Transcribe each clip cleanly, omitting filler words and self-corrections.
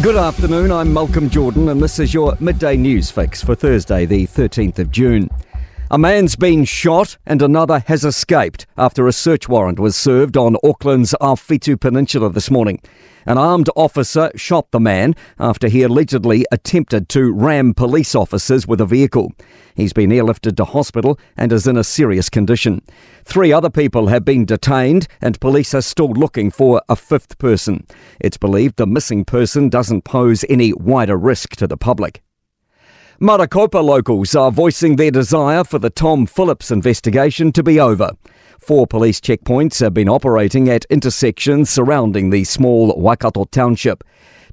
Good afternoon, I'm Malcolm Jordan and this is your midday news fix for Thursday the 13th of June. A man's been shot and another has escaped after a search warrant was served on Auckland's Awhitu Peninsula this morning. An armed officer shot the man after he allegedly attempted to ram police officers with a vehicle. He's been airlifted to hospital and is in a serious condition. 3 other people have been detained and police are still looking for a 5th person. It's believed the missing person doesn't pose any wider risk to the public. Marakopa locals are voicing their desire for the Tom Phillips investigation to be over. 4 police checkpoints have been operating at intersections surrounding the small Waikato township.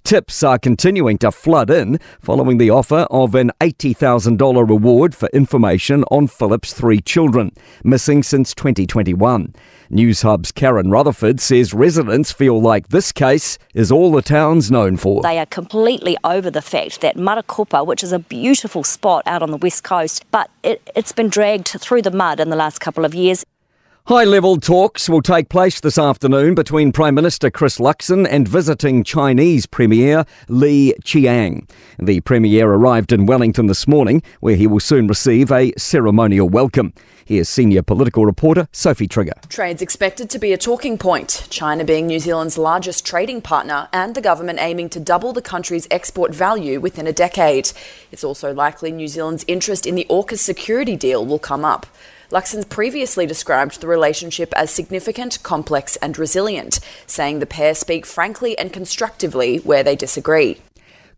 Tips are continuing to flood in following the offer of an $80,000 reward for information on Phillips' 3 children, missing since 2021. News Hub's Karen Rutherford says residents feel like this case is all the town's known for. They are completely over the fact that Marakopa, which is a beautiful spot out on the west coast, but it's been dragged through the mud in the last couple of years. High-level talks will take place this afternoon between Prime Minister Chris Luxon and visiting Chinese Premier Li Qiang. The Premier arrived in Wellington this morning, where he will soon receive a ceremonial welcome. Here's senior political reporter Sophie Trigger. Trade's expected to be a talking point, China being New Zealand's largest trading partner and the government aiming to double the country's export value within a decade. It's also likely New Zealand's interest in the AUKUS security deal will come up. Luxon previously described the relationship as significant, complex and resilient, saying the pair speak frankly and constructively where they disagree.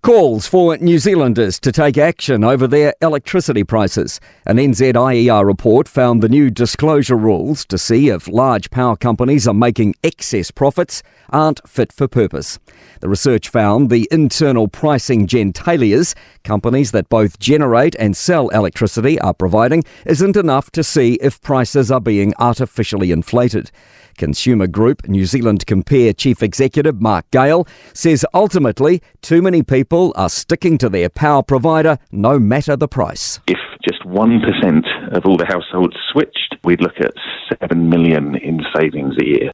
Calls for New Zealanders to take action over their electricity prices. An NZIER report found the new disclosure rules to see if large power companies are making excess profits aren't fit for purpose. The research found the internal pricing gentalias, companies that both generate and sell electricity, are providing isn't enough to see if prices are being artificially inflated. Consumer Group New Zealand Compare Chief Executive Mark Gale says ultimately too many people are sticking to their power provider no matter the price. If just 1% of all the households switched, we'd look at 7 million in savings a year.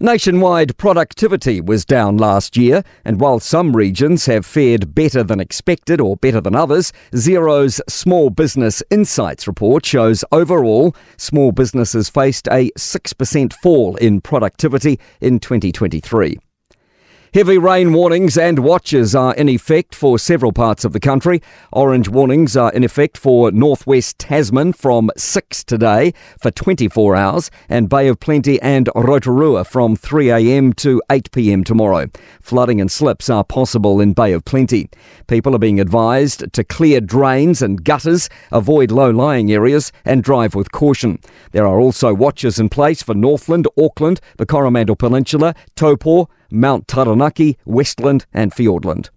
Nationwide productivity was down last year, and while some regions have fared better than expected or better than others, Xero's Small Business Insights report shows overall small businesses faced a 6% fall in productivity in 2023. Heavy rain warnings and watches are in effect for several parts of the country. Orange warnings are in effect for northwest Tasman from 6 today for 24 hours and Bay of Plenty and Rotorua from 3 a.m. to 8 p.m. tomorrow. Flooding and slips are possible in Bay of Plenty. People are being advised to clear drains and gutters, avoid low-lying areas and drive with caution. There are also watches in place for Northland, Auckland, the Coromandel Peninsula, Taupo, Mount Taranaki, Westland and Fiordland.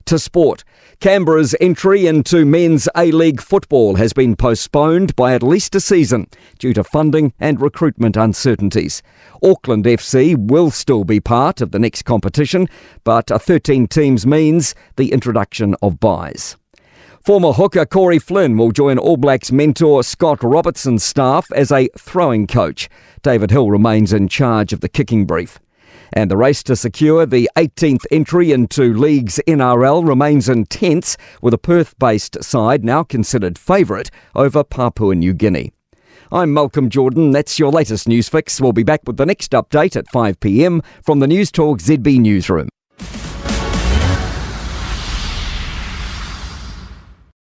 To sport, Canberra's entry into men's A-League football has been postponed by at least a season due to funding and recruitment uncertainties. Auckland FC will still be part of the next competition, but 13 teams means the introduction of buys. Former hooker Corey Flynn will join All Blacks mentor Scott Robertson's staff as a throwing coach. David Hill remains in charge of the kicking brief. And the race to secure the 18th entry into League's NRL remains intense, with a Perth-based side now considered favourite over Papua New Guinea. I'm Malcolm Jordan. That's your latest news fix. We'll be back with the next update at 5 p.m. from the Newstalk ZB newsroom.